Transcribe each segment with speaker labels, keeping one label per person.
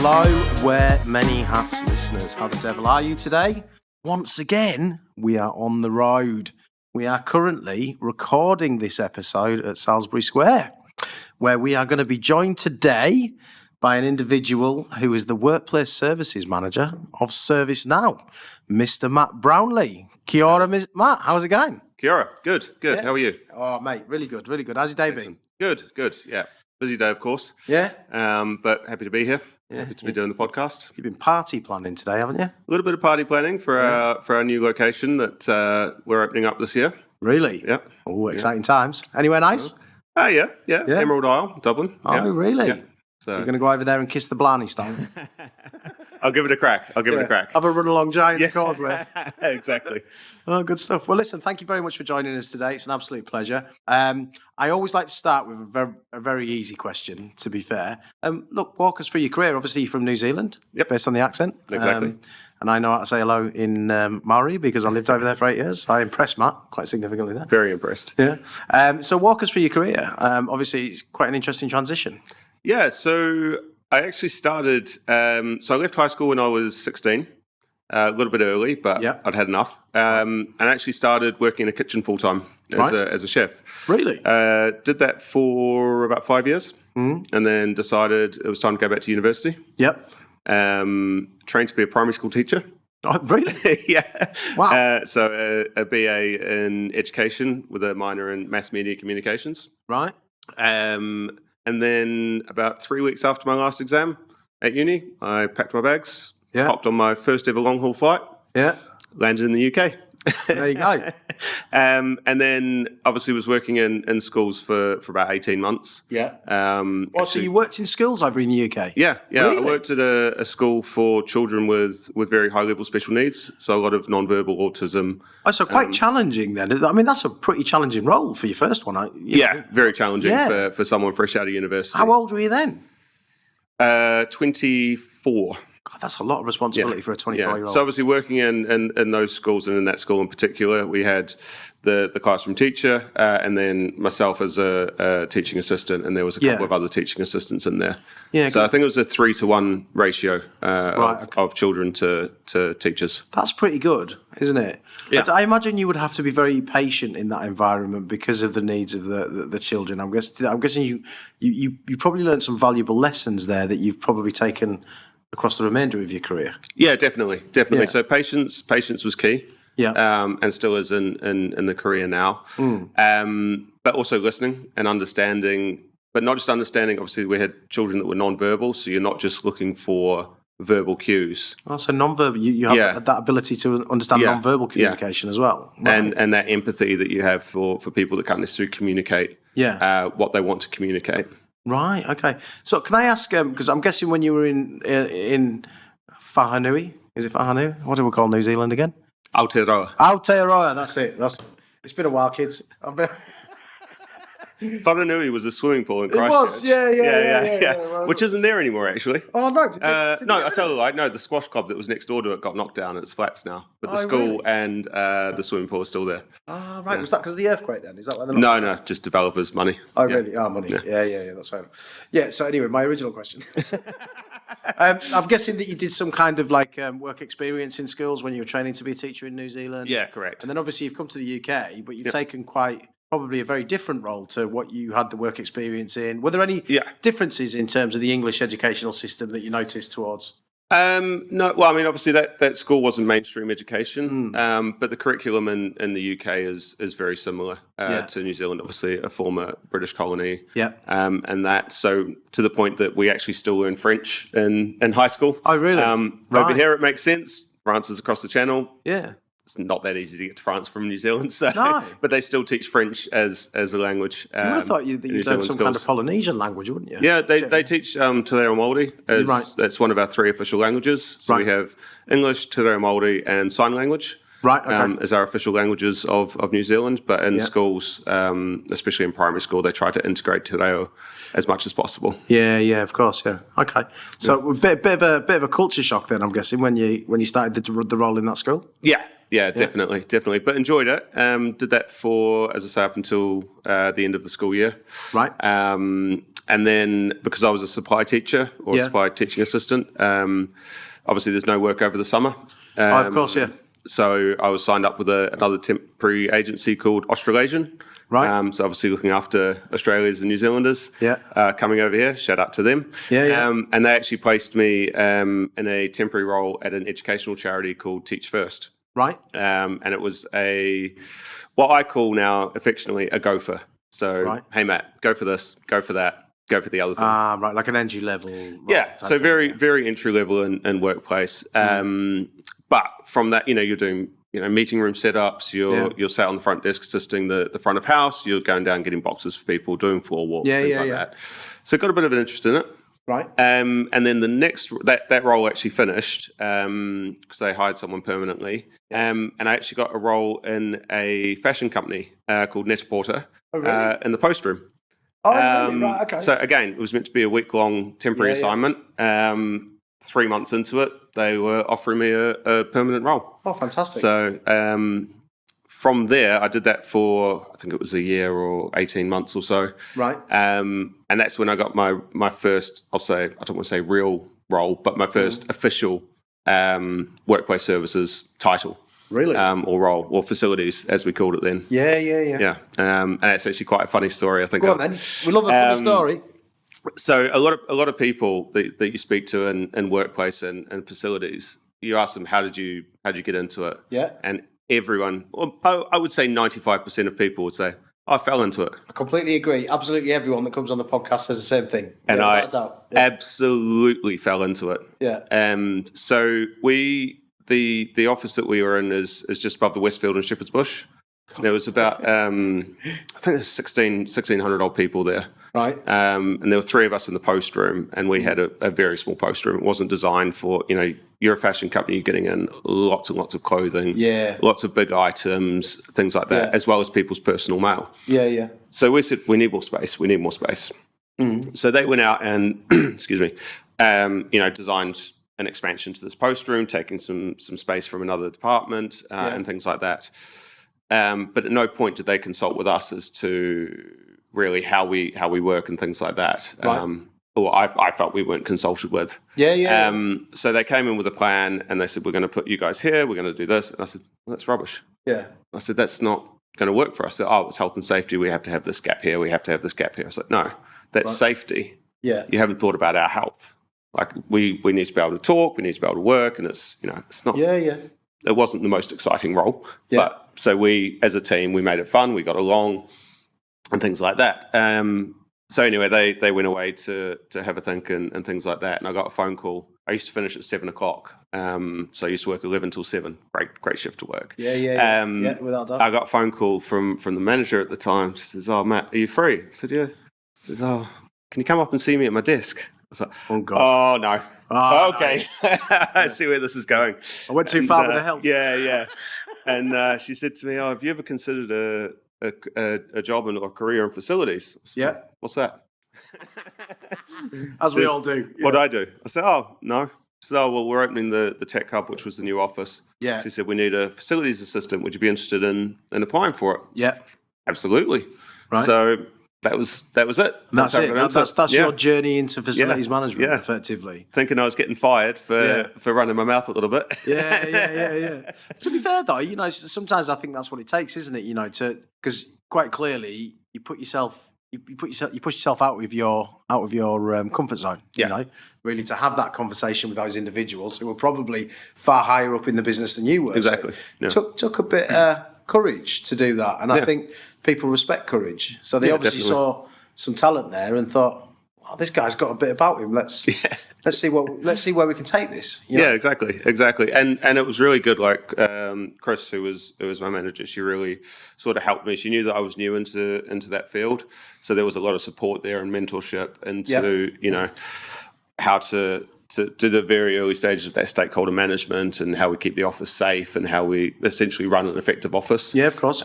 Speaker 1: Hello, Wear Many Hats listeners. How the devil are you today? Once again, we are on the road. We are currently recording this episode at Salisbury Square, where we are going to be joined today by an individual who is the Workplace Services Manager of ServiceNow, Mr. Matt Brownlee. Kia ora, Matt. How's it going?
Speaker 2: Kia ora. Good. Yeah. How are you?
Speaker 1: Oh, mate, really good. How's your day been?
Speaker 2: Good. Yeah. Busy day, of course.
Speaker 1: Yeah?
Speaker 2: But happy to be here.
Speaker 1: Yeah.
Speaker 2: Happy to be doing the podcast.
Speaker 1: You've been party planning today, haven't you?
Speaker 2: A little bit of party planning for our new location that we're opening up this year.
Speaker 1: Really?
Speaker 2: Yep.
Speaker 1: Oh, exciting times. Anywhere nice?
Speaker 2: Yeah. Emerald Isle, Dublin.
Speaker 1: Oh, really?
Speaker 2: Yeah. So
Speaker 1: You're going to go over there and kiss the Blarney stone?
Speaker 2: I'll give it a crack.
Speaker 1: Have a run along giant causeway.
Speaker 2: Exactly.
Speaker 1: Oh, good stuff. Well, listen, thank you very much for joining us today. It's an absolute pleasure. I always like to start with a very easy question, to be fair. Look, walk us through your career. Obviously, you're from New Zealand, based on the accent.
Speaker 2: Exactly.
Speaker 1: And I know how to say hello in Maori because I lived over there for 8 years. I impressed Matt quite significantly there.
Speaker 2: Very impressed.
Speaker 1: Yeah. So walk us through your career. Obviously, it's quite an interesting transition.
Speaker 2: Yeah, so I actually started, so I left high school when I was 16, a little bit early, but I'd had enough, and actually started working in a kitchen full-time as a chef.
Speaker 1: Really?
Speaker 2: Did that for about 5 years, and then decided it was time to go back to university.
Speaker 1: Yep.
Speaker 2: Trained to be a primary school teacher.
Speaker 1: Oh, really?
Speaker 2: Yeah.
Speaker 1: Wow.
Speaker 2: So a BA in education with a minor in mass media communications.
Speaker 1: Right.
Speaker 2: And then about 3 weeks after my last exam at uni, I packed my bags, hopped on my first ever long haul flight, landed in the UK.
Speaker 1: There you go.
Speaker 2: And then obviously was working in schools for about 18 months.
Speaker 1: Yeah. So you worked in schools over in the UK?
Speaker 2: Yeah.
Speaker 1: Really?
Speaker 2: I worked at a school for children with very high level special needs. So a lot of non-verbal autism.
Speaker 1: Oh, so quite challenging then. I mean, that's a pretty challenging role for your first one.
Speaker 2: Very challenging for someone fresh out of university.
Speaker 1: How old were you then?
Speaker 2: 24.
Speaker 1: God, that's a lot of responsibility for a 24-year-old.
Speaker 2: So obviously working in those schools, and in that school in particular, we had the classroom teacher and then myself as a teaching assistant, and there was a couple of other teaching assistants in there. Yeah, so I think it was a 3-to-1 ratio of children to teachers.
Speaker 1: That's pretty good, isn't it? Yeah. I imagine you would have to be very patient in that environment because of the needs of the children. I'm guessing you probably learned some valuable lessons there that you've probably taken across the remainder of your career. Yeah,
Speaker 2: definitely. Yeah. So patience was key. Yeah. And still is in the career now. But also listening and understanding, but not just understanding. Obviously, we had children that were non-verbal, so you're not just looking for verbal cues.
Speaker 1: Oh, so non-verbal, you have that ability to understand non-verbal communication as well.
Speaker 2: Right. And that empathy that you have for people that can't necessarily communicate what they want to communicate. Right.
Speaker 1: Okay. So can I ask? Because I'm guessing when you were in Whanganui, is it Whanganui? What do we call New Zealand again?
Speaker 2: Aotearoa.
Speaker 1: Aotearoa. That's it. It's been a while, kids.
Speaker 2: Whanganui was a swimming pool in Christchurch.
Speaker 1: It was, yeah.
Speaker 2: Which isn't there anymore, actually.
Speaker 1: Oh, no.
Speaker 2: No, I tell you what, no, the squash club that was next door to it got knocked down. It's flats now. But the school and the swimming pool are still there.
Speaker 1: Ah, right. Yeah. Was that because of the earthquake then? Is that why they're
Speaker 2: not? No, just developers' money.
Speaker 1: Oh, really? Oh, money. Yeah, that's right. Yeah, so anyway, my original question. I'm guessing that you did some kind of work experience in schools when you were training to be a teacher in New Zealand.
Speaker 2: Yeah, correct.
Speaker 1: And then obviously you've come to the UK, but you've taken probably a very different role to what you had the work experience in. Were there any differences in terms of the English educational system that you noticed towards?
Speaker 2: No, well, I mean, obviously that school wasn't mainstream education, but the curriculum in the UK is very similar to New Zealand, obviously a former British colony. Yeah. And that, so to the point that we actually still learn French in high school.
Speaker 1: Oh, really?
Speaker 2: Over here it makes sense. France is across the channel.
Speaker 1: Yeah.
Speaker 2: It's not that easy to get to France from New Zealand, but they still teach French as a language.
Speaker 1: You would have thought you'd learn some kind of Polynesian language, wouldn't you?
Speaker 2: Yeah, they teach Te Reo Māori. That's one of our 3 official languages. So we have English, Te Reo Māori, and Sign Language.
Speaker 1: Right, okay.
Speaker 2: As our official languages of New Zealand. But in schools, especially in primary school, they try to integrate Te Reo as much as possible.
Speaker 1: Yeah, of course, yeah. Okay. So a bit of a culture shock then, I'm guessing, when you started the role in that school?
Speaker 2: Yeah, definitely. But enjoyed it. Did that for, as I say, up until the end of the school year.
Speaker 1: Right.
Speaker 2: And then because I was a supply teacher or supply teaching assistant, obviously there's no work over the summer.
Speaker 1: Of course, yeah.
Speaker 2: So I was signed up with another temporary agency called Australasian.
Speaker 1: Right.
Speaker 2: So obviously looking after Australians and New Zealanders coming over here. Shout out to them. And they actually placed me in a temporary role at an educational charity called Teach First.
Speaker 1: Right.
Speaker 2: And it was what I call now affectionately a gopher. So, hey, Matt, go for this, go for that, go for the other thing.
Speaker 1: Right, like an entry level.
Speaker 2: So very entry level and workplace. But from that, you're doing meeting room setups. You're sat on the front desk assisting the front of house. You're going down getting boxes for people, doing floor walks, things like that. So got a bit of an interest in it.
Speaker 1: Right.
Speaker 2: And then the next that role actually finished because they hired someone permanently. And I actually got a role in a fashion company called Net-a-Porter in the post room.
Speaker 1: Oh, really? Right, okay.
Speaker 2: So again, it was meant to be a week-long temporary assignment. 3 months into it, they were offering me a permanent role.
Speaker 1: Oh, fantastic.
Speaker 2: So from there, I did that for, I think it was a year or 18 months or so.
Speaker 1: Right.
Speaker 2: And that's when I got my first, I don't want to say real role, but my first official workplace services title.
Speaker 1: Really?
Speaker 2: Or role, or facilities, as we called it then.
Speaker 1: Yeah.
Speaker 2: And it's actually quite a funny story, I think.
Speaker 1: Go on then. We love a funny story.
Speaker 2: So a lot of people that you speak to in workplace and facilities, you ask them, how'd you get into it?
Speaker 1: Yeah.
Speaker 2: And everyone, well, I would say 95% of people would say, I fell into it.
Speaker 1: I completely agree. Absolutely everyone that comes on the podcast says the same thing.
Speaker 2: And I absolutely fell into it.
Speaker 1: Yeah.
Speaker 2: So the office that we were in is just above the Westfield and Shepherd's Bush. There was about, I think there's 1,600 old people there.
Speaker 1: Right.
Speaker 2: And there were three of us in the post room, and we had a very small post room. It wasn't designed for, you're a fashion company, you're getting in lots and lots of clothing, lots of big items, things like that, as well as people's personal mail.
Speaker 1: Yeah.
Speaker 2: So we said, we need more space. Mm-hmm. So they went out and, excuse me, designed an expansion to this post room, taking some space from another department and things like that. But at no point did they consult with us as to really how we work and things like that.
Speaker 1: Right.
Speaker 2: Or I felt we weren't consulted with.
Speaker 1: Yeah.
Speaker 2: So they came in with a plan and they said, we're going to put you guys here, we're going to do this. And I said, well, that's rubbish.
Speaker 1: Yeah.
Speaker 2: I said, that's not going to work for us. Said, it's health and safety, we have to have this gap here, we have to have this gap here. I was like, no, that's safety.
Speaker 1: Yeah.
Speaker 2: You haven't thought about our health. Like we need to be able to talk, we need to be able to work, and it's not.
Speaker 1: Yeah.
Speaker 2: It wasn't the most exciting role, but so we, as a team, we made it fun. We got along, and things like that. So anyway, they went away to have a think and things like that. And I got a phone call. I used to finish at 7 o'clock, so I used to work 11 till 7. Great shift to work.
Speaker 1: Yeah, without doubt.
Speaker 2: I got a phone call from the manager at the time. She says, "Oh, Matt, are you free?" I said, "Yeah." She says, "Oh, can you come up and see me at my desk?" I was like,
Speaker 1: "Oh God,
Speaker 2: oh no." Oh, okay, no. I see where this is going.
Speaker 1: I went too far with the help.
Speaker 2: Yeah. And she said to me, "Oh, have you ever considered a job or career in facilities?" Said,
Speaker 1: yeah.
Speaker 2: What's that?
Speaker 1: As we all do.
Speaker 2: Yeah. What do I do? I said, "Oh, no." She said, "Oh, well, we're opening the tech hub, which was the new office."
Speaker 1: Yeah.
Speaker 2: She said, "We need a facilities assistant. Would you be interested in applying for it?"
Speaker 1: Yeah.
Speaker 2: Absolutely.
Speaker 1: Right.
Speaker 2: So that was it.
Speaker 1: And that's it. That's your journey into facilities management, effectively.
Speaker 2: Thinking I was getting fired for running my mouth a little bit.
Speaker 1: Yeah. To be fair, though, sometimes I think that's what it takes, isn't it? Because quite clearly you push yourself out of your comfort zone. Really to have that conversation with those individuals who were probably far higher up in the business than you were.
Speaker 2: Exactly.
Speaker 1: So took a bit courage to do that, and I think people respect courage. So they obviously saw some talent there and thought, "Oh, this guy's got a bit about him. Let's see where we can take this."
Speaker 2: Yeah, exactly. And it was really good. Like Chris, who was my manager, she really sort of helped me. She knew that I was new into that field, so there was a lot of support there and mentorship into how to do the very early stages of that stakeholder management and how we keep the office safe and how we essentially run an effective office.
Speaker 1: Yeah, of course.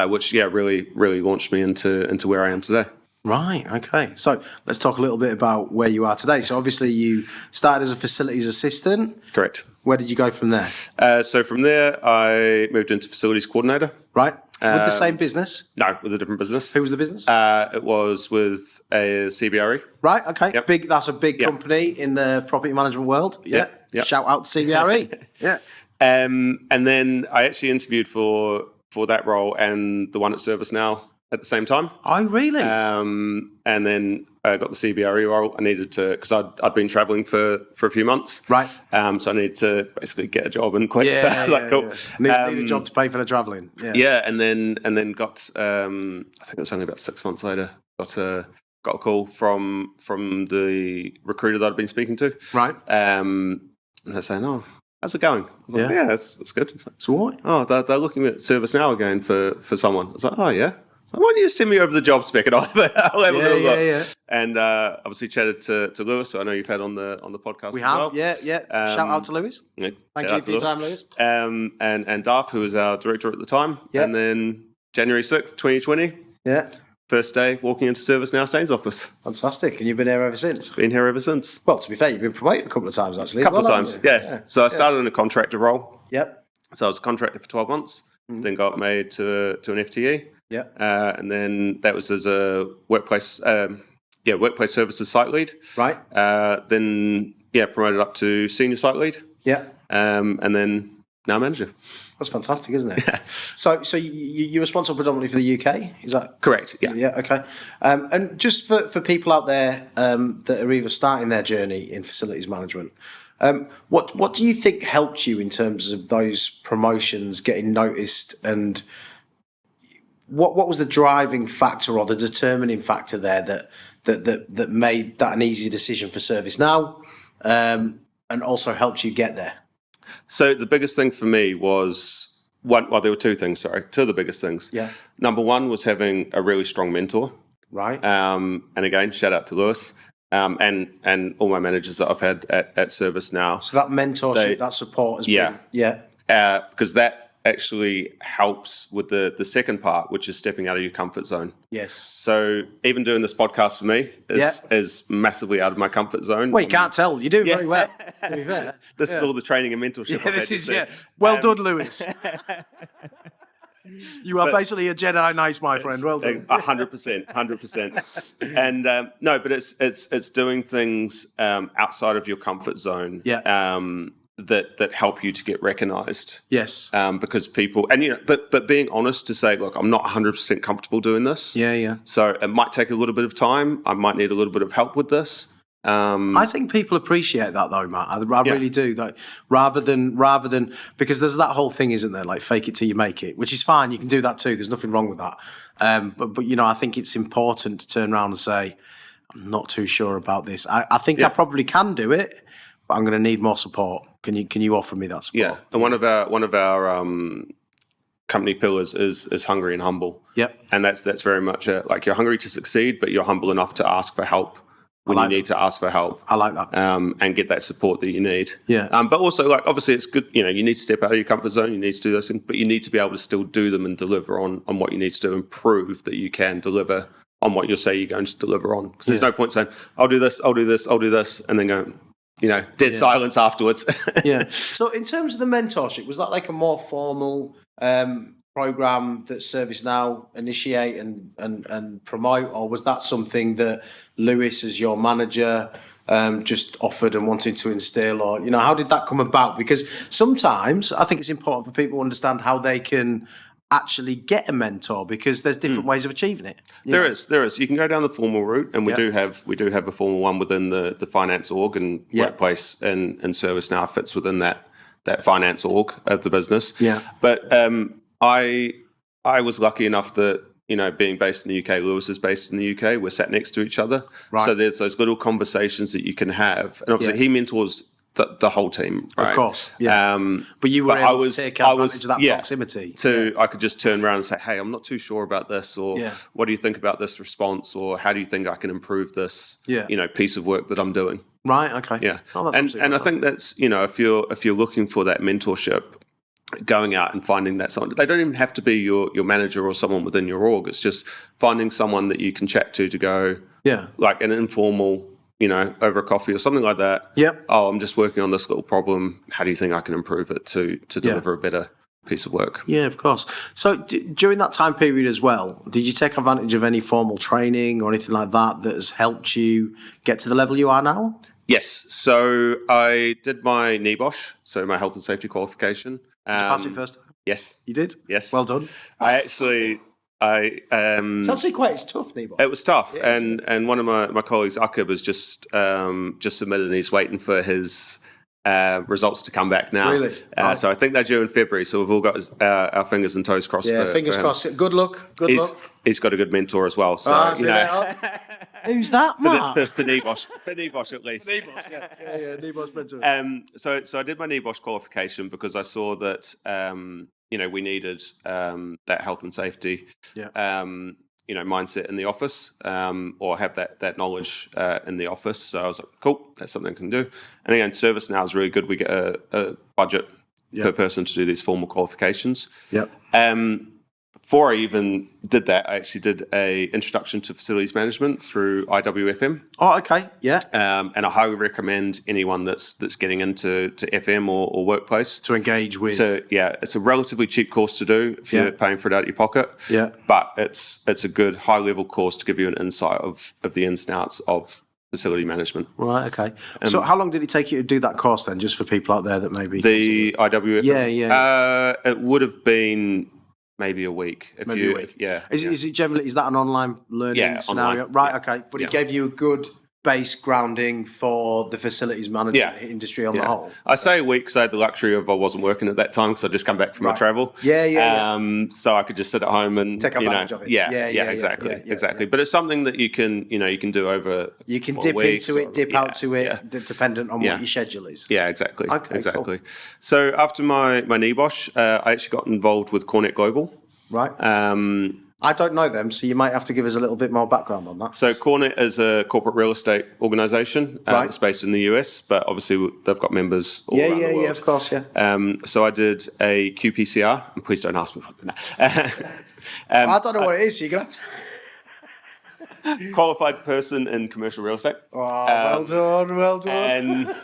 Speaker 2: Which really launched me into where I am today.
Speaker 1: Right, okay. So let's talk a little bit about where you are today. So obviously you started as a facilities assistant.
Speaker 2: Correct.
Speaker 1: Where did you go from there?
Speaker 2: So from there, I moved into facilities coordinator.
Speaker 1: Right. With the same business?
Speaker 2: No, with a different business.
Speaker 1: Who was the business?
Speaker 2: It was with a CBRE.
Speaker 1: Right, okay.
Speaker 2: Yep.
Speaker 1: Big. That's a big company in the property management world. Yeah.
Speaker 2: Yep.
Speaker 1: Shout out to CBRE. Yeah.
Speaker 2: And then I actually interviewed for that role and the one at ServiceNow at the same time.
Speaker 1: Oh, really?
Speaker 2: And then I got the CBRE role. I needed to, because I'd been traveling for a few months.
Speaker 1: Right.
Speaker 2: So I needed to basically get a job and quick.
Speaker 1: Yeah,
Speaker 2: So I was like, cool.
Speaker 1: Need a job to pay for the travelling. Yeah.
Speaker 2: Yeah, and then got, I think it was only about 6 months later, got a call from the recruiter that I'd been speaking to.
Speaker 1: Right.
Speaker 2: And they're saying, oh, how's it going? I was like, yeah, that's good. Like,
Speaker 1: so what?
Speaker 2: Oh, they're looking at ServiceNow again for someone. I was like, oh, yeah. So why don't you send me over the job spec and I'll have a little look. Yeah. And obviously chatted to Lewis, who I know you've had on the podcast.
Speaker 1: We
Speaker 2: as
Speaker 1: have,
Speaker 2: well.
Speaker 1: yeah. Shout out to Lewis.
Speaker 2: Yeah,
Speaker 1: Thank you for your time, Lewis.
Speaker 2: And Darth, who was our director at the time.
Speaker 1: Yeah.
Speaker 2: And then January 6th, 2020.
Speaker 1: Yeah.
Speaker 2: First day walking into ServiceNow Staines office.
Speaker 1: Fantastic. And you've been here ever since?
Speaker 2: Been here ever since.
Speaker 1: Well, to be fair, you've been promoted a couple of times, actually.
Speaker 2: A couple of times, yeah. So I started in a contractor role.
Speaker 1: Yep.
Speaker 2: So I was a contractor for 12 months, then got made to an FTE.
Speaker 1: Yeah.
Speaker 2: And then that was as a workplace services site lead.
Speaker 1: Right.
Speaker 2: Then promoted up to senior site lead.
Speaker 1: Yeah.
Speaker 2: And then now manager.
Speaker 1: That's fantastic, isn't it? Yeah. So you're responsible predominantly for the UK, is that
Speaker 2: correct? Yeah.
Speaker 1: Yeah. Okay. And just for people out there that are either starting their journey in facilities management, what do you think helped you in terms of those promotions, getting noticed, and what was the driving factor or the determining factor there that made that an easy decision for ServiceNow, and also helped you get there?
Speaker 2: So the biggest thing for me was there were two things. Two of the biggest things.
Speaker 1: Yeah.
Speaker 2: Number one was having a really strong mentor.
Speaker 1: Right.
Speaker 2: And again, shout out to Lewis. And all my managers that I've had at ServiceNow.
Speaker 1: So that mentorship, that support has been...
Speaker 2: Yeah. Because that actually helps with the second part, which is stepping out of your comfort zone.
Speaker 1: Yes.
Speaker 2: So even doing this podcast for me is massively out of my comfort zone.
Speaker 1: Well, you can't tell. You do very well, to be fair.
Speaker 2: This is all the training and mentorship I've had.
Speaker 1: Well done, Lewis. You are basically a Jedi Knight, my friend. Well done.
Speaker 2: 100%. And no, but it's doing things outside of your comfort zone.
Speaker 1: Yeah.
Speaker 2: That help you to get recognised.
Speaker 1: Yes.
Speaker 2: Because people, and but being honest to say, look, I'm not 100% comfortable doing this.
Speaker 1: Yeah.
Speaker 2: So it might take a little bit of time. I might need a little bit of help with this.
Speaker 1: I think people appreciate that though, Matt. I really do. Like, rather than because there's that whole thing, isn't there? Like fake it till you make it, which is fine. You can do that too. There's nothing wrong with that. But I think it's important to turn around and say, I'm not too sure about this. I think I probably can do it, but I'm going to need more support. Can you offer me that support?
Speaker 2: Yeah, and one of our company pillars is hungry and humble.
Speaker 1: Yep.
Speaker 2: And that's very much like you're hungry to succeed, but you're humble enough to ask for help when you need to ask for help.
Speaker 1: I like that.
Speaker 2: And get that support that you need.
Speaker 1: Yeah.
Speaker 2: But also, like, obviously it's good, you need to step out of your comfort zone, you need to do those things, but you need to be able to still do them and deliver on what you need to do and prove that you can deliver on what you say you're going to deliver on. Because there's no point saying, I'll do this, and then go, dead silence afterwards.
Speaker 1: Yeah. So in terms of the mentorship, was that like a more formal program that ServiceNow initiate and promote, or was that something that Lewis, as your manager, just offered and wanted to instill, or how did that come about? Because sometimes I think it's important for people to understand how they can actually get a mentor, because there's different ways of achieving it.
Speaker 2: There is. You can go down the formal route, and we do have a formal one within the finance org, and workplace and ServiceNow fits within that finance org of the business.
Speaker 1: Yeah.
Speaker 2: But I was lucky enough that being based in the UK, Lewis is based in the UK. We're sat next to each other,
Speaker 1: right.
Speaker 2: So there's those little conversations that you can have, and obviously he mentors the whole team, right?
Speaker 1: Of course, yeah. But you were able to take advantage of that proximity.
Speaker 2: So I could just turn around and say, hey, I'm not too sure about this, or what do you think about this response, or how do you think I can improve this piece of work that I'm doing?
Speaker 1: Right, okay.
Speaker 2: Yeah. Oh, that's and I think that's, if you're looking for that mentorship, going out and finding that someone, they don't even have to be your manager or someone within your org. It's just finding someone that you can chat to go, like an informal, over a coffee or something like that.
Speaker 1: Yep.
Speaker 2: Oh, I'm just working on this little problem. How do you think I can improve it to deliver a better piece of work.
Speaker 1: Yeah, of course. So during that time period as well, did you take advantage of any formal training or anything like that has helped you get to the level you are now?
Speaker 2: Yes. So I did my NEBOSH, so my health and safety qualification.
Speaker 1: Did you pass it first time?
Speaker 2: Yes.
Speaker 1: You did?
Speaker 2: Yes.
Speaker 1: Well done.
Speaker 2: It's
Speaker 1: actually it's tough, NEBOSH.
Speaker 2: It was tough, and one of my colleagues, Akib, has just submitted, and he's waiting for his results to come back now.
Speaker 1: Really?
Speaker 2: So I think they're due in February. So we've all got our fingers and toes crossed.
Speaker 1: Yeah, fingers crossed. Good luck. Good luck.
Speaker 2: He's got a good mentor as well. So
Speaker 1: who's that, Mark?
Speaker 2: For NEBOSH at least.
Speaker 1: NEBOSH, yeah, NEBOSH mentor.
Speaker 2: So I did my NEBOSH qualification because I saw that we needed that health and safety.
Speaker 1: Yeah.
Speaker 2: Mindset in the office, or have that knowledge in the office. So I was like, cool, that's something I can do. And again, ServiceNow is really good. We get a budget per person to do these formal qualifications.
Speaker 1: Yep.
Speaker 2: Before I even did that, I actually did a introduction to facilities management through IWFM.
Speaker 1: Oh, okay, yeah.
Speaker 2: And I highly recommend anyone that's getting into FM or workplace
Speaker 1: to engage with.
Speaker 2: It's a relatively cheap course to do if you're paying for it out of your pocket.
Speaker 1: Yeah.
Speaker 2: But it's a good high level course to give you an insight of the ins and outs of facility management.
Speaker 1: Right. Okay. So how long did it take you to do that course then? Just for people out there that maybe
Speaker 2: the IWFM.
Speaker 1: Yeah.
Speaker 2: It would have been. Maybe a week.
Speaker 1: A week. Is it generally, is that an online learning scenario?
Speaker 2: Online.
Speaker 1: Right, okay. But it gave you a good base grounding for the facilities management industry on the whole.
Speaker 2: I say a week because I had the luxury of I wasn't working at that time because I'd just come back from my travel. So I could just sit at home and
Speaker 1: take advantage of it.
Speaker 2: Exactly. But it's something that you can do over.
Speaker 1: You can dip into it, dip out to it, dependent on what your schedule is.
Speaker 2: Yeah, exactly.
Speaker 1: Okay,
Speaker 2: exactly.
Speaker 1: Cool.
Speaker 2: So after my NEBOSH, I actually got involved with Cornet Global.
Speaker 1: Right. I don't know them, so you might have to give us a little bit more background on that.
Speaker 2: So Cornet is a corporate real estate organisation. It's based in the US, but obviously they've got members all around the world.
Speaker 1: Yeah, of course, yeah.
Speaker 2: So I did a QPCR, and please don't ask me what that.
Speaker 1: I don't know what it is, so you're going to have
Speaker 2: qualified person in commercial real estate.
Speaker 1: Oh, well done.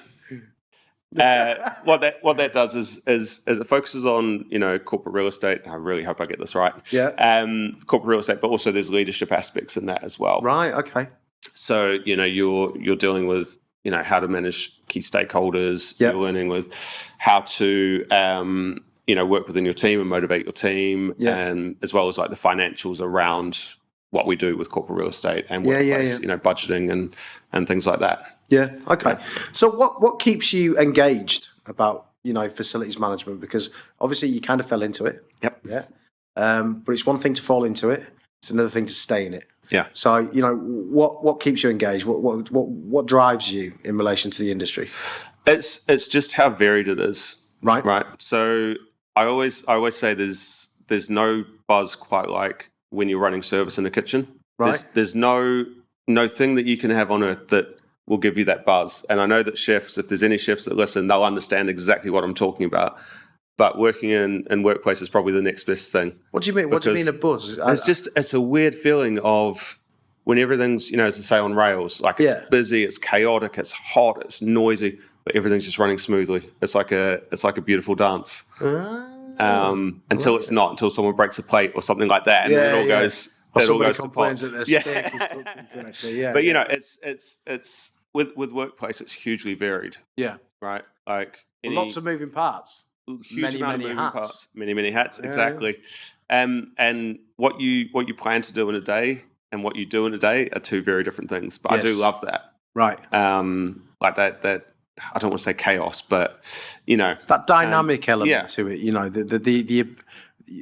Speaker 2: And what that does is it focuses on corporate real estate. I really hope I get this right.
Speaker 1: Yeah.
Speaker 2: Corporate real estate, but also there's leadership aspects in that as well.
Speaker 1: Right. Okay.
Speaker 2: So you're dealing with how to manage key stakeholders.
Speaker 1: Yep.
Speaker 2: You're learning with how to work within your team and motivate your team, and as well as like the financials around what we do with corporate real estate and workplace, budgeting and things like that.
Speaker 1: Yeah. Okay. So what keeps you engaged about facilities management? Because obviously you kind of fell into it.
Speaker 2: Yep.
Speaker 1: Yeah. But it's one thing to fall into it; it's another thing to stay in it.
Speaker 2: Yeah.
Speaker 1: So what keeps you engaged? What drives you in relation to the industry?
Speaker 2: It's just how varied it is.
Speaker 1: Right.
Speaker 2: Right. So I always say there's no buzz quite like when you're running service in the kitchen.
Speaker 1: Right.
Speaker 2: There's no thing that you can have on earth that will give you that buzz. And I know that chefs, if there's any chefs that listen, they'll understand exactly what I'm talking about. But working in workplace is probably the next best thing.
Speaker 1: What do you mean? What do you mean a buzz?
Speaker 2: It's a weird feeling of when everything's, as they say, on rails. Like it's busy, it's chaotic, it's hot, it's noisy, but everything's just running smoothly. It's like a beautiful dance. Until it's not, until someone breaks a plate or something like that, and it all goes.
Speaker 1: Or somebody complains that their steak is cooked incorrectly. Yeah.
Speaker 2: But it's with workplace, it's hugely varied.
Speaker 1: Yeah.
Speaker 2: Right. Like
Speaker 1: lots of moving parts.
Speaker 2: Huge amount of moving parts. Many hats.
Speaker 1: Yeah,
Speaker 2: exactly. And what you plan to do in a day and what you do in a day are two very different things. But I do love that.
Speaker 1: Right.
Speaker 2: Like that. I don't want to say chaos, but
Speaker 1: that dynamic element to it.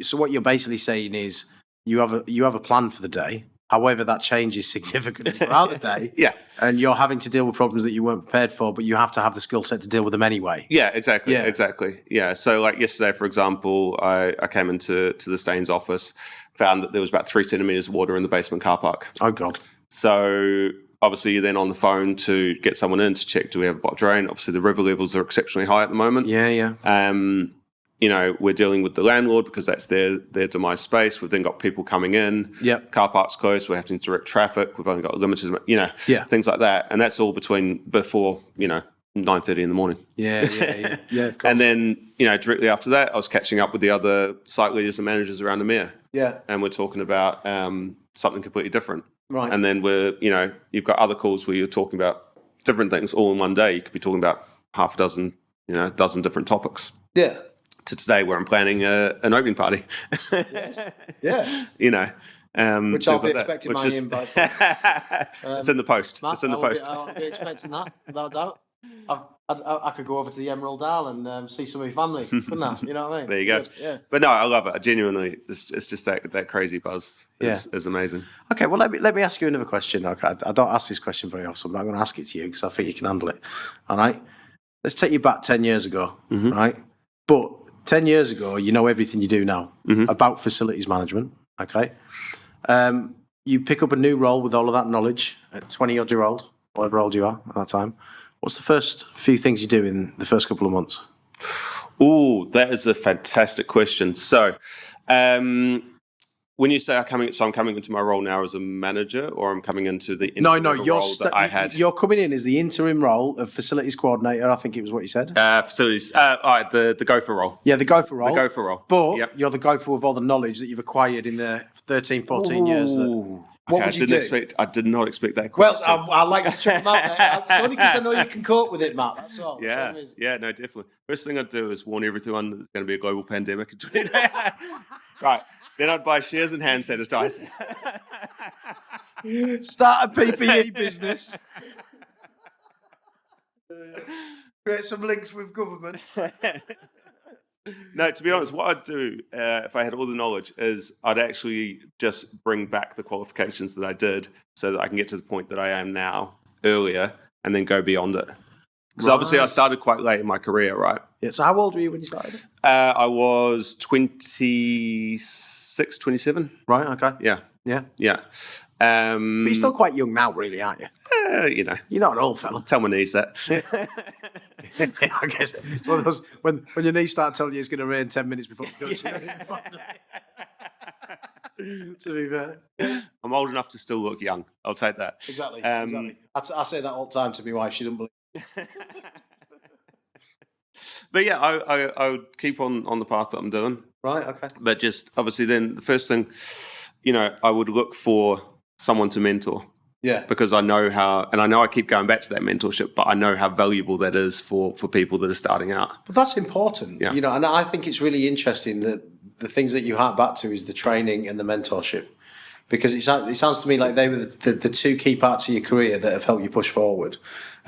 Speaker 1: So what you're basically saying is you have a plan for the day. However, that changes significantly throughout the day.
Speaker 2: Yeah.
Speaker 1: And you're having to deal with problems that you weren't prepared for, but you have to have the skill set to deal with them anyway.
Speaker 2: Yeah, exactly. Yeah. Exactly. Yeah. So like yesterday, for example, I came into the Staines office, found that there was about 3 centimeters of water in the basement car park.
Speaker 1: Oh, God.
Speaker 2: So obviously you're then on the phone to get someone in to check, do we have a blocked drain? Obviously the river levels are exceptionally high at the moment.
Speaker 1: Yeah.
Speaker 2: We're dealing with the landlord because that's their demise space. We've then got people coming in.
Speaker 1: Yep.
Speaker 2: Car park's closed. We're having to direct traffic. We've only got limited, things like that. And that's all before, 9:30 in the morning.
Speaker 1: Yeah, of course.
Speaker 2: And then, directly after that, I was catching up with the other site leaders and managers around EMEA.
Speaker 1: Yeah.
Speaker 2: And we're talking about something completely different.
Speaker 1: Right.
Speaker 2: And then you've got other calls where you're talking about different things all in one day. You could be talking about half a dozen, a dozen different topics.
Speaker 1: Yeah.
Speaker 2: To today where I'm planning an opening party.
Speaker 1: Yes. Yeah.
Speaker 2: Which
Speaker 1: I'll be expecting my invite.
Speaker 2: It's in the post.
Speaker 1: Matt,
Speaker 2: it's in the post.
Speaker 1: I'll be expecting that, without doubt. I could go over to the Emerald Isle and see some of your family, couldn't I? You know what I mean?
Speaker 2: There you go.
Speaker 1: Yeah.
Speaker 2: But no, I love it. I genuinely, it's just that crazy buzz is amazing.
Speaker 1: Okay, well, let me ask you another question. Okay, I don't ask this question very often, but I'm going to ask it to you because I think you can handle it. All right? Let's take you back 10 years ago, right? But 10 years ago, you know everything you do now about facilities management, okay? You pick up a new role with all of that knowledge at 20-odd-year-old, whatever old you are at that time. What's the first few things you do in the first couple of months?
Speaker 2: Ooh, that is a fantastic question. So, when you say I'm coming into my role now as a manager, or I'm coming into the
Speaker 1: role
Speaker 2: that I had?
Speaker 1: You're coming in as the interim role of facilities coordinator. I think it was what you said.
Speaker 2: Facilities. All right, the gopher role.
Speaker 1: Yeah, the gopher role.
Speaker 2: The gopher role.
Speaker 1: But you're the gopher with all the knowledge that you've acquired in the 13, 14 years. What would you do?
Speaker 2: I did not expect that question.
Speaker 1: Well, I like to check them out. It's only because I know you can cope with it, Matt. That's all.
Speaker 2: Yeah, no, definitely. First thing I'd do is warn everyone that there's going to be a global pandemic in 20 days. Right. Then I'd buy shares in hand sanitizer.
Speaker 1: Start a PPE business. Create some links with government.
Speaker 2: No, to be honest, what I'd do if I had all the knowledge is I'd actually just bring back the qualifications that I did so that I can get to the point that I am now earlier and then go beyond it. Because obviously I started quite late in my career, right?
Speaker 1: Yeah. So how old were you when you started?
Speaker 2: I was 26, 27.
Speaker 1: Right, okay.
Speaker 2: Yeah.
Speaker 1: But you're still quite young now, really, aren't you? You're not an old fella.
Speaker 2: Tell my knees that.
Speaker 1: I guess it's one of those, when your knees start telling you it's going to rain 10 minutes before it goes. To be fair.
Speaker 2: I'm old enough to still look young. I'll take that.
Speaker 1: Exactly. Exactly. I say that all the time to my wife. She doesn't believe.
Speaker 2: But yeah, I would keep on the path that I'm doing.
Speaker 1: Right, okay.
Speaker 2: But just obviously then the first thing, I would look for someone to mentor.
Speaker 1: Yeah.
Speaker 2: Because I know I keep going back to that mentorship, but I know how valuable that is for people that are starting out.
Speaker 1: But that's important, and I think it's really interesting that the things that you hark back to is the training and the mentorship. Because it sounds to me like they were the two key parts of your career that have helped you push forward.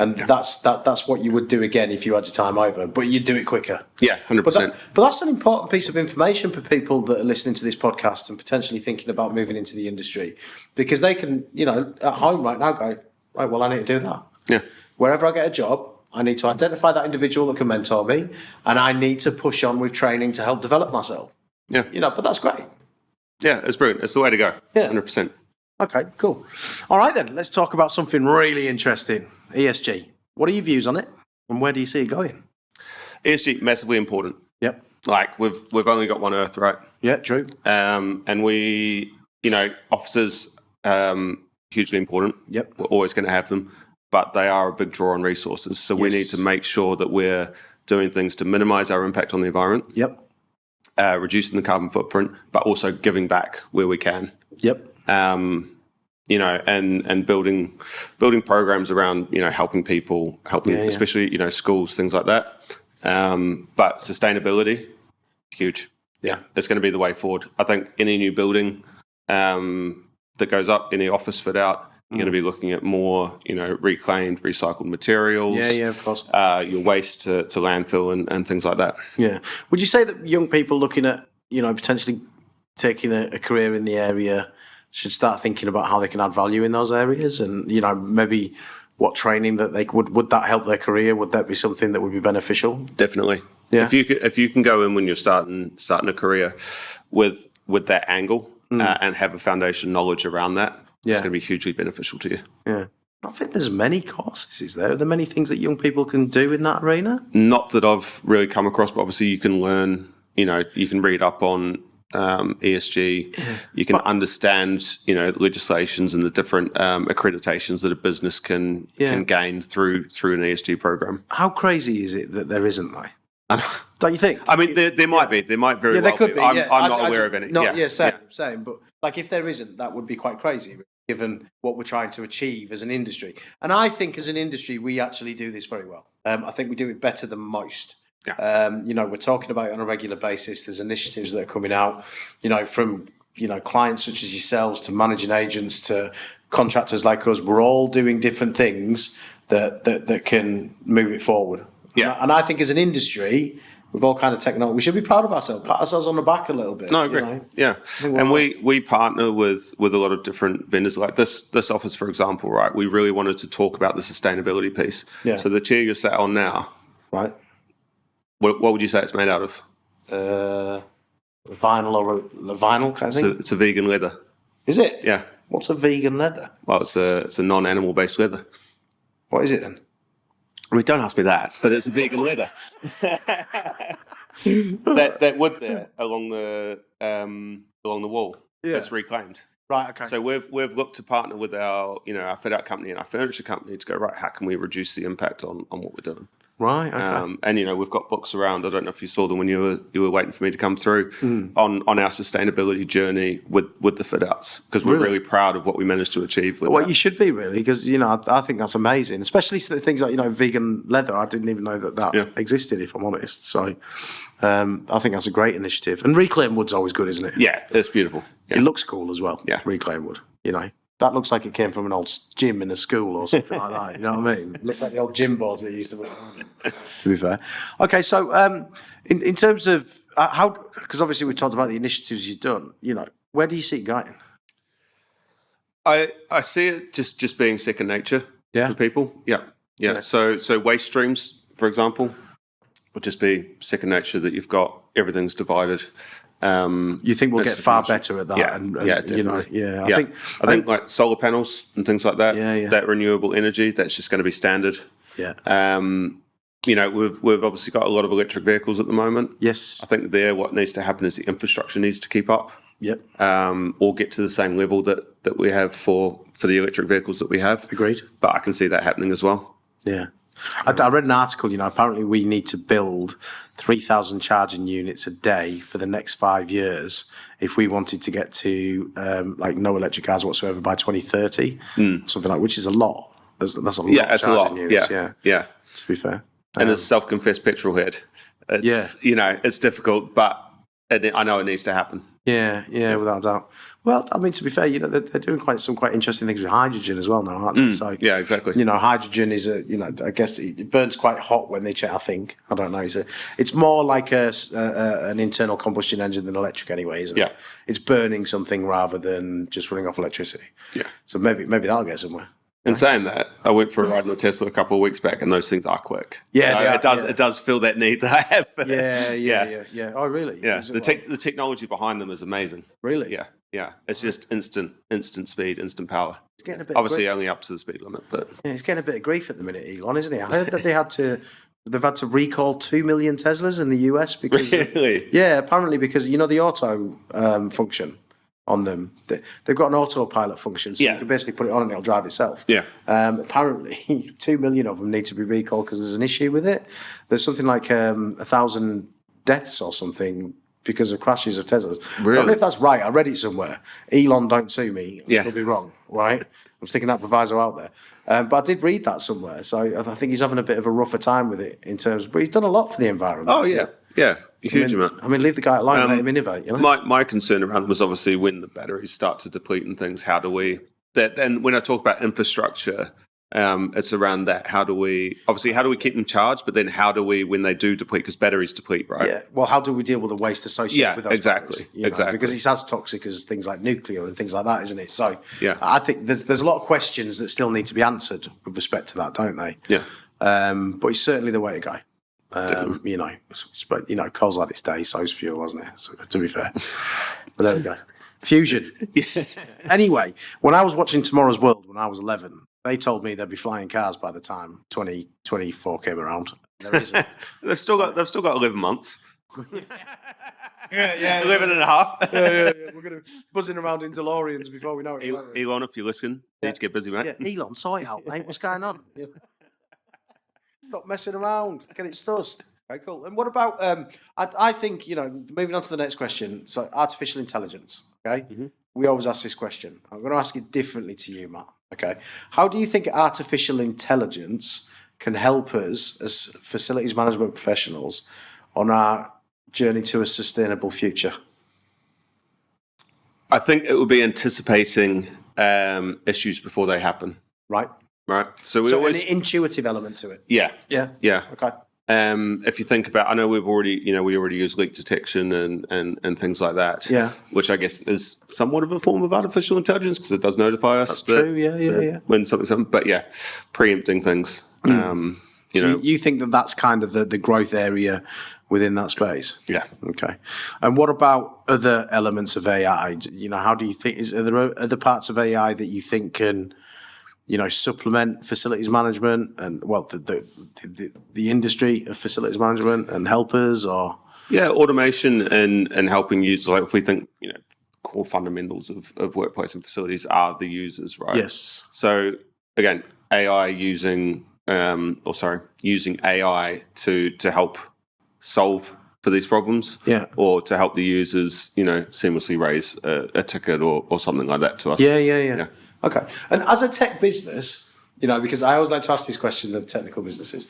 Speaker 1: And that's what you would do again if you had your time over, but you'd do it quicker.
Speaker 2: Yeah, 100%.
Speaker 1: But that's an important piece of information for people that are listening to this podcast and potentially thinking about moving into the industry, because they can, at home right now go, right, well, I need to do that.
Speaker 2: Yeah.
Speaker 1: Wherever I get a job, I need to identify that individual that can mentor me, and I need to push on with training to help develop myself.
Speaker 2: Yeah.
Speaker 1: But that's great.
Speaker 2: Yeah, it's brilliant. It's the way to go.
Speaker 1: Yeah.
Speaker 2: 100%.
Speaker 1: Okay, cool. All right, then. Let's talk about something really interesting. ESG. What are your views on it, and where do you see it going?
Speaker 2: ESG, massively important.
Speaker 1: Yep.
Speaker 2: Like, we've only got one Earth, right?
Speaker 1: Yeah, true.
Speaker 2: And we, officers, hugely important.
Speaker 1: Yep.
Speaker 2: We're always going to have them, but they are a big draw on resources. So we need to make sure that we're doing things to minimize our impact on the environment.
Speaker 1: Yep.
Speaker 2: Reducing the carbon footprint, but also giving back where we can.
Speaker 1: Yep.
Speaker 2: And building programs around, helping people, especially, schools, things like that. But sustainability, huge.
Speaker 1: Yeah.
Speaker 2: It's going to be the way forward. I think any new building that goes up, any office fit out, you're going to be looking at more, reclaimed, recycled materials.
Speaker 1: Yeah, of course.
Speaker 2: Your waste to landfill and things like that.
Speaker 1: Yeah. Would you say that young people looking at, potentially taking a career in the area should start thinking about how they can add value in those areas, and, maybe what training that they would that help their career? Would that be something that would be beneficial?
Speaker 2: Definitely.
Speaker 1: Yeah.
Speaker 2: If you can go in when you're starting a career with that angle and have a foundation knowledge around that, it's going to be hugely beneficial to you.
Speaker 1: Yeah. I think there's many courses, is there? Are there many things that young people can do in that arena?
Speaker 2: Not that I've really come across, but obviously you can learn, you can read up on ESG. You can understand, legislations and the different accreditations that a business can gain through an ESG program.
Speaker 1: How crazy is it that there isn't, though? Don't you think?
Speaker 2: I mean, there might be. There might very well
Speaker 1: there could be.
Speaker 2: I'm not aware of any.
Speaker 1: Same. But like, if there isn't, that would be quite crazy, given what we're trying to achieve as an industry. And I think as an industry, we actually do this very well. I think we do it better than most.
Speaker 2: Yeah.
Speaker 1: We're talking about it on a regular basis. There's initiatives that are coming out, from clients such as yourselves to managing agents to contractors like us. We're all doing different things that can move it forward.
Speaker 2: Yeah.
Speaker 1: And I think as an industry, with all kind of technology, we should be proud of ourselves, pat ourselves on the back a little bit.
Speaker 2: No, I agree. Yeah. And we partner with a lot of different vendors. Like this office, for example, right? We really wanted to talk about the sustainability piece.
Speaker 1: Yeah.
Speaker 2: So the chair you're sat on now,
Speaker 1: right?
Speaker 2: What would you say it's made out of?
Speaker 1: Vinyl or vinyl kind of thing?
Speaker 2: It's a vegan leather.
Speaker 1: Is it?
Speaker 2: Yeah.
Speaker 1: What's a vegan leather?
Speaker 2: Well, it's a non-animal based leather.
Speaker 1: What is it then?
Speaker 2: I mean, don't ask me that, but it's a vegan leather. that wood there along the wall, that's reclaimed.
Speaker 1: Right. Okay.
Speaker 2: So we've looked to partner with our fit out company and our furniture company to go, right, how can we reduce the impact on what we're doing?
Speaker 1: Right. Okay.
Speaker 2: And we've got books around. I don't know if you saw them when you were waiting for me to come through on our sustainability journey with the fit outs, because we're really proud of what we managed to achieve.
Speaker 1: You should be, really, because I think that's amazing, especially things like vegan leather. I didn't even know that existed, if I'm honest. So I think that's a great initiative. And reclaimed wood's always good, isn't it?
Speaker 2: Yeah, it's beautiful. Yeah.
Speaker 1: It looks cool as well.
Speaker 2: Yeah,
Speaker 1: reclaimed wood. That looks like it came from an old gym in a school or something like that. You know what I mean? It looks like the old gym boards that used to work on. To be fair. Okay, so in terms of how, because obviously we talked about the initiatives you've done, where do you see it going?
Speaker 2: I see it just being second nature for people. Yeah. So waste streams, for example, would just be second nature, that you've got everything's divided.
Speaker 1: You think we'll get far better at that?
Speaker 2: Yeah, definitely. I think like solar panels and things like that. That renewable energy, that's just going to be standard.
Speaker 1: Yeah.
Speaker 2: We've obviously got a lot of electric vehicles at the moment.
Speaker 1: Yes.
Speaker 2: I think what needs to happen is the infrastructure needs to keep up.
Speaker 1: Yep.
Speaker 2: Or get to the same level that we have for the electric vehicles that we have.
Speaker 1: Agreed.
Speaker 2: But I can see that happening as well.
Speaker 1: Yeah. I read an article, apparently we need to build 3,000 charging units a day for the next 5 years if we wanted to get to no electric cars whatsoever by 2030, something like, which is a lot. That's a lot of charging units.
Speaker 2: Yeah.
Speaker 1: To be fair.
Speaker 2: And as a self-confessed petrol head, it's difficult, but I know it needs to happen.
Speaker 1: Yeah, without a doubt. Well, I mean, to be fair, they're doing some quite interesting things with hydrogen as well now, aren't they? So,
Speaker 2: yeah, exactly.
Speaker 1: Hydrogen is I guess it burns quite hot when they I think. I don't know. It's more like an internal combustion engine than electric anyway, isn't it? It's burning something rather than just running off electricity.
Speaker 2: Yeah.
Speaker 1: So maybe that'll get somewhere.
Speaker 2: In saying that, I went for a ride in a Tesla a couple of weeks back, and those things are quick.
Speaker 1: Yeah,
Speaker 2: it does feel that need that I have.
Speaker 1: Yeah. Oh, really?
Speaker 2: Yeah, the technology behind them is amazing.
Speaker 1: Really?
Speaker 2: Yeah. It's just instant speed, instant power.
Speaker 1: It's getting a bit
Speaker 2: obviously only up to the speed limit, but
Speaker 1: it's getting a bit of grief at the minute, Elon, isn't it? I heard that they've had to recall 2 million Teslas in the US because apparently because the auto function on them. They've got an autopilot function, so you can basically put it on and it'll drive itself.
Speaker 2: Yeah.
Speaker 1: Apparently, 2 million of them need to be recalled because there's an issue with it. There's something like 1,000 deaths or something because of crashes of Teslas.
Speaker 2: Really?
Speaker 1: I don't know if that's right. I read it somewhere. Elon, don't sue me.
Speaker 2: Yeah.
Speaker 1: I could be wrong, right? I'm sticking that proviso out there. But I did read that somewhere, so I think he's having a bit of a rougher time with it in terms. But he's done a lot for the environment.
Speaker 2: Oh yeah. Yeah, a huge amount.
Speaker 1: I mean, leave the guy alone and let him innovate.
Speaker 2: My concern around them was obviously when the batteries start to deplete and things. How do we? And when I talk about infrastructure, it's around that. How do we keep them charged? But then how do we, when they do deplete, because batteries deplete, right?
Speaker 1: Yeah. Well, how do we deal with the waste associated with those?
Speaker 2: Exactly.
Speaker 1: Batteries,
Speaker 2: exactly.
Speaker 1: Because it's as toxic as things like nuclear and things like that, isn't it? So
Speaker 2: yeah,
Speaker 1: I think there's a lot of questions that still need to be answered with respect to that, don't they?
Speaker 2: Yeah.
Speaker 1: But it's certainly the way to go. But coal's had its day, so's fuel, hasn't it? So, to be fair, but there we go. Fusion. Anyway, when I was watching Tomorrow's World when I was 11, they told me there'd be flying cars by the time 2024 came around. There isn't.
Speaker 2: They've still got 11 months.
Speaker 1: Yeah.
Speaker 2: 11 and a half.
Speaker 1: Yeah. We're going to be buzzing around in DeLoreans before we know it.
Speaker 2: Elon, if you listen, need to get busy, mate.
Speaker 1: Yeah, Elon, sort it out, mate. What's going on? Stop messing around. Get it stussed. Okay, cool. And what about, I think, moving on to the next question. So artificial intelligence, okay? Mm-hmm. We always ask this question. I'm going to ask it differently to you, Matt. Okay. How do you think artificial intelligence can help us as facilities management professionals on our journey to a sustainable future?
Speaker 2: I think it will be anticipating issues before they happen.
Speaker 1: Right.
Speaker 2: So
Speaker 1: an intuitive element to it.
Speaker 2: Yeah.
Speaker 1: Okay.
Speaker 2: If you think about, I know we already use leak detection and things like that.
Speaker 1: Yeah.
Speaker 2: Which I guess is somewhat of a form of artificial intelligence because it does notify us.
Speaker 1: That's true. Yeah.
Speaker 2: When something's happened. But yeah, preempting things.
Speaker 1: You think that that's kind of the growth area within that space?
Speaker 2: Yeah.
Speaker 1: Okay. And what about other elements of AI? How do you think, are there other parts of AI that you think can, supplement facilities management and, well, the industry of facilities management and help us, or?
Speaker 2: Yeah, automation and helping users. Like if we think, core fundamentals of workplace and facilities are the users, right?
Speaker 1: Yes.
Speaker 2: So again, using AI to help solve for these problems, or to help the users, seamlessly raise a ticket or something like that to us.
Speaker 1: Yeah. Okay. And as a tech business, because I always like to ask this question of technical businesses,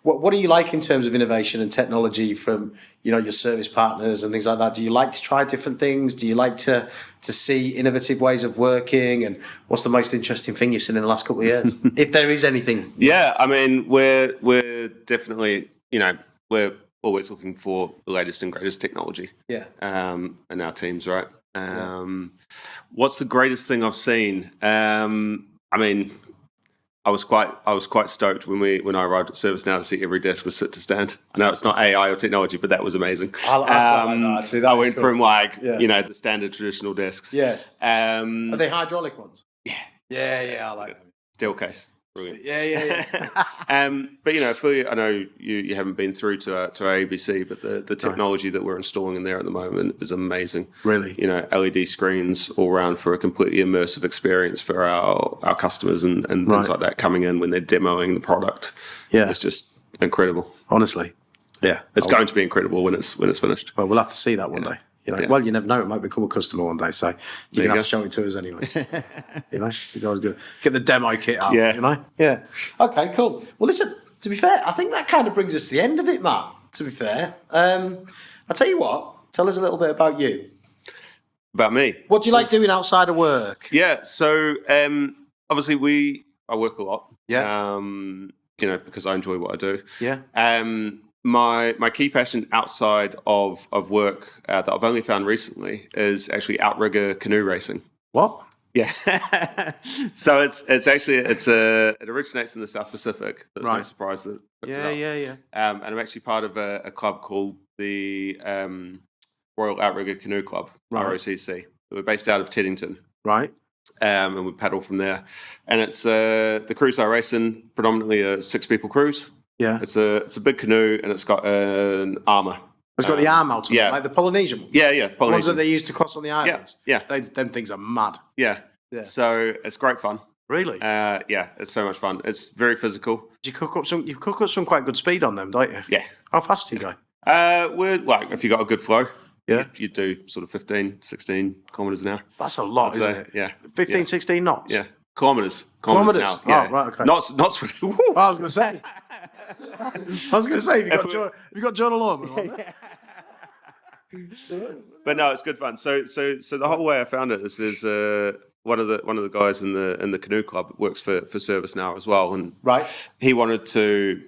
Speaker 1: what do you like in terms of innovation and technology from, your service partners and things like that? Do you like to try different things? Do you like to see innovative ways of working? And what's the most interesting thing you've seen in the last couple of years, if there is anything?
Speaker 2: Yeah, I mean, we're definitely, we're always looking for the latest and greatest technology.
Speaker 1: Yeah.
Speaker 2: In our teams, right? What's the greatest thing I've seen? I mean, I was quite stoked when I arrived at ServiceNow to see every desk was sit to stand. I know it's not AI or technology, but that was amazing.
Speaker 1: I like that, actually.
Speaker 2: I went from the standard traditional desks.
Speaker 1: Yeah. Are they hydraulic ones? Yeah. I like them.
Speaker 2: Steel case. Brilliant.
Speaker 1: Yeah.
Speaker 2: But I know you haven't been through to our ABC, but the technology that we're installing in there at the moment is amazing.
Speaker 1: Really,
Speaker 2: LED screens all around for a completely immersive experience for our customers and things like that coming in when they're demoing the product.
Speaker 1: Yeah,
Speaker 2: it's just incredible.
Speaker 1: Honestly,
Speaker 2: yeah, it's going to be incredible when it's finished.
Speaker 1: Well, we'll have to see that one day. Well, you never know; it might become a customer one day. So you can have to show it to us anyway. You guys good. Get the demo kit out. Yeah. Okay, cool. Well, listen. To be fair, I think that kind of brings us to the end of it, Matt. To be fair, I'll tell you what. Tell us a little bit about you.
Speaker 2: About me.
Speaker 1: What do you like doing outside of work?
Speaker 2: Yeah. So obviously I work a lot.
Speaker 1: Yeah.
Speaker 2: Because I enjoy what I do.
Speaker 1: Yeah.
Speaker 2: My key passion outside of work that I've only found recently is actually outrigger canoe racing.
Speaker 1: What?
Speaker 2: Yeah. So it originates in the South Pacific. That's no surprise that picked it up.
Speaker 1: Yeah.
Speaker 2: And I'm actually part of a club called the Royal Outrigger Canoe Club, ROCC. We're based out of Teddington.
Speaker 1: Right.
Speaker 2: And we paddle from there. And it's the cruise I race in, predominantly a 6-people cruise.
Speaker 1: Yeah.
Speaker 2: It's a big canoe and it's got an armour.
Speaker 1: It's got the arm out of it, like the Polynesian ones.
Speaker 2: Yeah, Polynesian.
Speaker 1: The ones that they used to cross on the islands.
Speaker 2: Yeah.
Speaker 1: Them things are mad.
Speaker 2: Yeah. So it's great fun.
Speaker 1: Really?
Speaker 2: It's so much fun. It's very physical.
Speaker 1: You cook up some quite good speed on them, don't you?
Speaker 2: Yeah.
Speaker 1: How fast do you go?
Speaker 2: If you got a good flow,
Speaker 1: Yeah.
Speaker 2: You do sort of 15, 16 kilometres an hour.
Speaker 1: That's a lot, isn't it?
Speaker 2: Yeah.
Speaker 1: 15, 16 knots?
Speaker 2: Yeah. Kilometres.
Speaker 1: Kilometres?
Speaker 2: Now.
Speaker 1: Oh,
Speaker 2: Yeah.
Speaker 1: right, okay.
Speaker 2: Not
Speaker 1: I was going to say. Have you got John along?
Speaker 2: But no, it's good fun. So the whole way I found it is there's one of the guys in the canoe club works for ServiceNow as well, and he wanted to.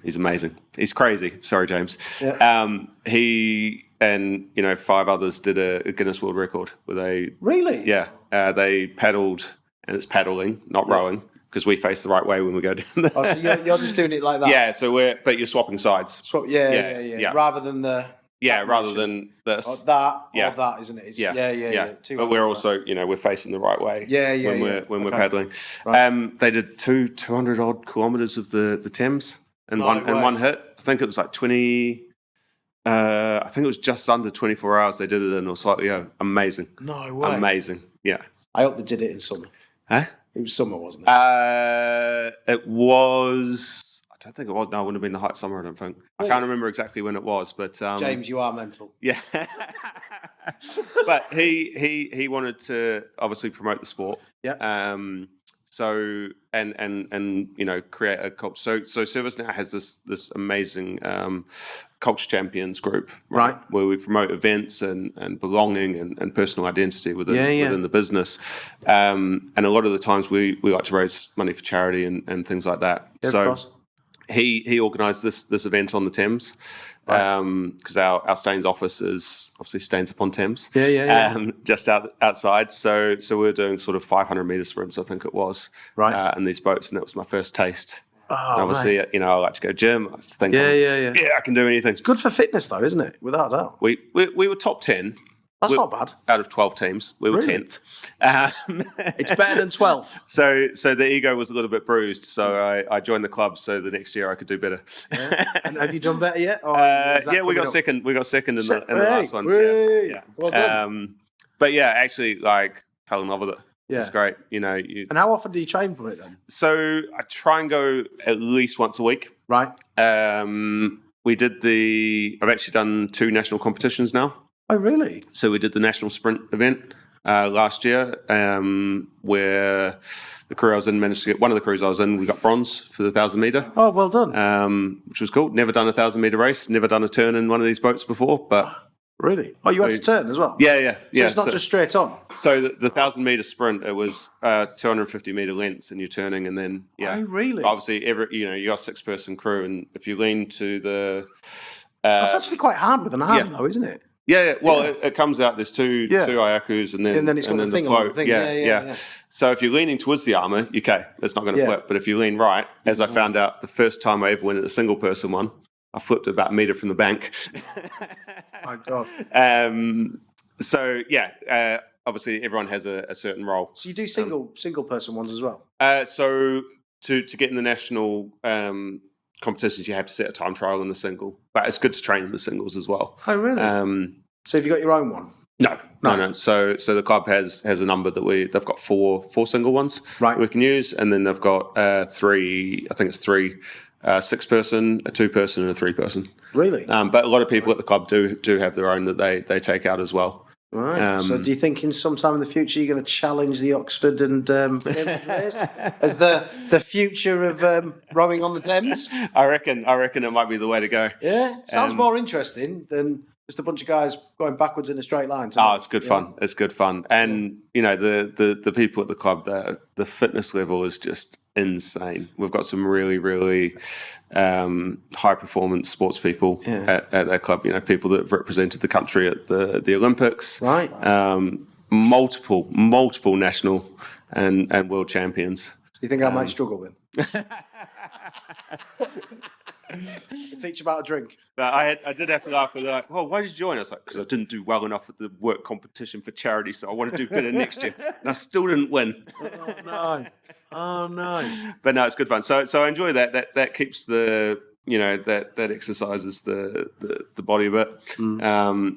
Speaker 2: He's amazing. He's crazy. Sorry, James.
Speaker 1: Yeah.
Speaker 2: He and 5 others did a Guinness World Record where they
Speaker 1: really
Speaker 2: they paddled, and it's paddling, not rowing, because we face the right way when we go down there.
Speaker 1: Oh, so you're just doing it like that?
Speaker 2: Yeah. So but you're swapping sides.
Speaker 1: Yeah. Rather than the.
Speaker 2: Yeah, rather than this.
Speaker 1: Or that, isn't it? It's, yeah.
Speaker 2: But we're also, we're facing the right way. When we're paddling.
Speaker 1: Right.
Speaker 2: They did 200 odd kilometres of the Thames in one hit. I think it was like 20 I think it was just under 24 hours they did it in, or slightly over. Amazing.
Speaker 1: No way.
Speaker 2: Amazing. Yeah.
Speaker 1: I hope they did it in summer.
Speaker 2: Huh?
Speaker 1: It was summer, wasn't it?
Speaker 2: It was. I don't think it was. No, it wouldn't have been the height of summer. I don't think. Really? I can't remember exactly when it was, but
Speaker 1: James, you are mental.
Speaker 2: Yeah. But he wanted to obviously promote the sport.
Speaker 1: Yeah.
Speaker 2: So and create a culture. So ServiceNow has this amazing culture champions group, right? Where we promote events and belonging and personal identity within the business. And a lot of the times we like to raise money for charity and things like that.
Speaker 1: Yeah, so of course.
Speaker 2: He organised this event on the Thames because our Staines office is obviously Staines upon Thames. Just outside. So we were doing sort of 500 metre sprints, I think it was, in these boats, and that was my first taste. Oh, and obviously, I like to go gym. I just think, I can do anything.
Speaker 1: It's good for fitness, though, isn't it? Without a doubt.
Speaker 2: We were top 10.
Speaker 1: That's not bad.
Speaker 2: Out of 12 teams, we were 10th.
Speaker 1: It's better than 12.
Speaker 2: So the ego was a little bit bruised. So I joined the club. So the next year I could do better.
Speaker 1: Yeah. And have you done better yet?
Speaker 2: We got second. We got second in the last one. Yeah. Well done. But actually, fell in love with it. Yeah. It's great.
Speaker 1: And how often do you train for it then?
Speaker 2: So I try and go at least once a week.
Speaker 1: Right.
Speaker 2: I've actually done 2 national competitions now.
Speaker 1: Oh, really?
Speaker 2: So we did the national sprint event last year, where the crew I was in managed to get, one of the crews I was in, we got bronze for the 1,000 metre.
Speaker 1: Oh, well done.
Speaker 2: Which was cool. Never done a 1,000 metre race, never done a turn in one of these boats before, but...
Speaker 1: Really? Oh, you had to turn as well?
Speaker 2: Yeah.
Speaker 1: So it's not just straight on?
Speaker 2: So the 1,000 metre sprint, it was 250 metre lengths and you're turning, and then,
Speaker 1: Oh, really?
Speaker 2: Obviously, you got a 6-person crew, and if you lean to the...
Speaker 1: That's actually quite hard with an arm, though, isn't it?
Speaker 2: Yeah. Well, it comes out. There's two Iakus, and then
Speaker 1: it's got the
Speaker 2: thing
Speaker 1: float. Yeah.
Speaker 2: So if you're leaning towards the armour, okay, it's not going to flip. But if you lean right, as I found out the first time I ever went at a single person one, I flipped about a metre from the bank.
Speaker 1: My God.
Speaker 2: Obviously everyone has a certain role.
Speaker 1: So you do single person ones as well?
Speaker 2: So to get in the national competitions, you have to set a time trial in the single, but it's good to train in the singles as well.
Speaker 1: Oh, really? So have you got your own one?
Speaker 2: No. So the club has a number that they've got four single ones that we can use, and then they've got 3. I think it's 3 6-person, a 2-person, and a 3-person.
Speaker 1: Really?
Speaker 2: But a lot of people at the club do have their own that they take out as well.
Speaker 1: Right. So do you think in some time in the future you're going to challenge the Oxford and race as the future of rowing on the Thames?
Speaker 2: I reckon it might be the way to go.
Speaker 1: Yeah, sounds more interesting than just a bunch of guys going backwards in a straight line.
Speaker 2: It's good fun. It's good fun, and the people at the club, the fitness level is just insane. We've got some really, really high performance sports people at that club. People that have represented the country at the Olympics,
Speaker 1: right?
Speaker 2: Multiple national and world champions.
Speaker 1: So you think I might struggle then? Teach about a drink.
Speaker 2: But I did have to laugh. They're like, "Well, why did you join?" I was like, "Because I didn't do well enough at the work competition for charity, so I want to do better next year." And I still didn't win.
Speaker 1: Oh no!
Speaker 2: But no, it's good fun. So I enjoy that. That keeps the that exercises the body a bit.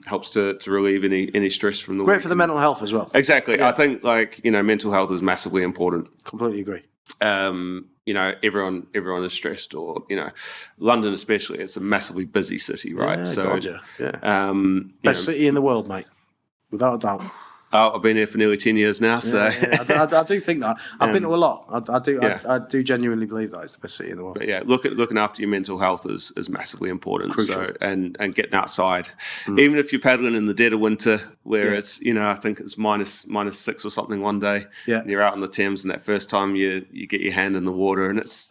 Speaker 2: Helps to relieve any stress from the
Speaker 1: great
Speaker 2: week.
Speaker 1: For the mental health as well.
Speaker 2: Exactly. Yeah. I think mental health is massively important.
Speaker 1: Completely agree.
Speaker 2: Everyone is stressed, or London especially. It's a massively busy city, right?
Speaker 1: Best city in the world, mate, without a doubt.
Speaker 2: I've been here for nearly 10 years now, so
Speaker 1: I do think that. I've been to a lot. I do genuinely believe that it's the best city in the world.
Speaker 2: But looking after your mental health is massively important.
Speaker 1: Crucial.
Speaker 2: So and getting outside, even if you're paddling in the dead of winter, where it's I think it's -6 or something one day.
Speaker 1: Yeah,
Speaker 2: and you're out on the Thames, and that first time you get your hand in the water, and it's.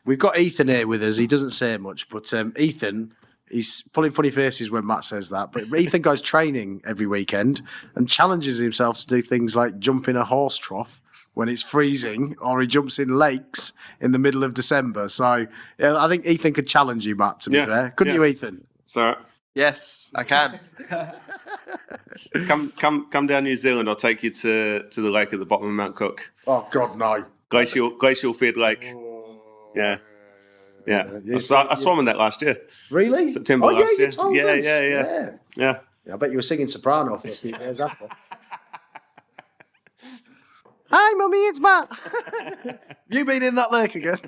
Speaker 1: We've got Ethan here with us. He doesn't say much, but Ethan. He's pulling funny faces when Matt says that, but Ethan goes training every weekend and challenges himself to do things like jump in a horse trough when it's freezing, or he jumps in lakes in the middle of December. So I think Ethan could challenge you, Matt, to be fair. Couldn't you, Ethan?
Speaker 2: So
Speaker 3: yes, I can.
Speaker 2: come down New Zealand. I'll take you to the lake at the bottom of Mount Cook.
Speaker 1: Oh God, no.
Speaker 2: Glacial fed lake. Yeah. Yeah. I swam in that last year.
Speaker 1: Really?
Speaker 2: September
Speaker 1: oh,
Speaker 2: last
Speaker 1: yeah,
Speaker 2: year.
Speaker 1: You told us.
Speaker 2: Yeah.
Speaker 1: I bet you were singing soprano for a few years after. Hi, Mummy, it's Matt. You been in that lake again?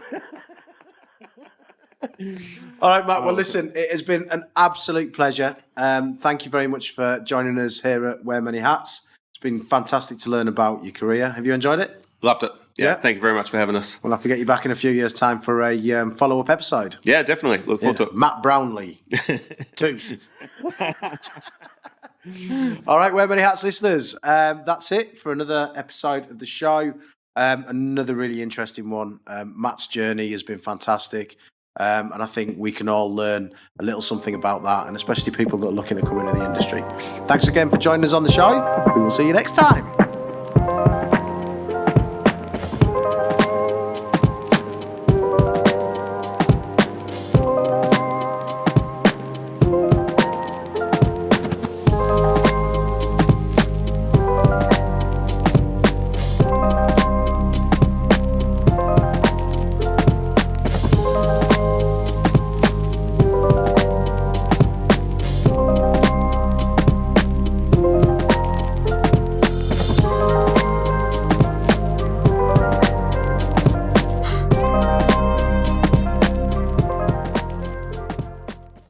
Speaker 1: All right, Matt. Well, listen, it has been an absolute pleasure. Thank you very much for joining us here at Wear Many Hats. It's been fantastic to learn about your career. Have you enjoyed it?
Speaker 2: Loved it. Yeah. Thank you very much for having us.
Speaker 1: We'll have to get you back in a few years' time for a follow-up episode.
Speaker 2: Yeah, definitely. Look forward to it.
Speaker 1: Matt Brownlee. 2. All right, Wear Many Hats listeners. That's it for another episode of the show. Another really interesting one. Matt's journey has been fantastic. And I think we can all learn a little something about that, and especially people that are looking at coming into the industry. Thanks again for joining us on the show. We will see you next time.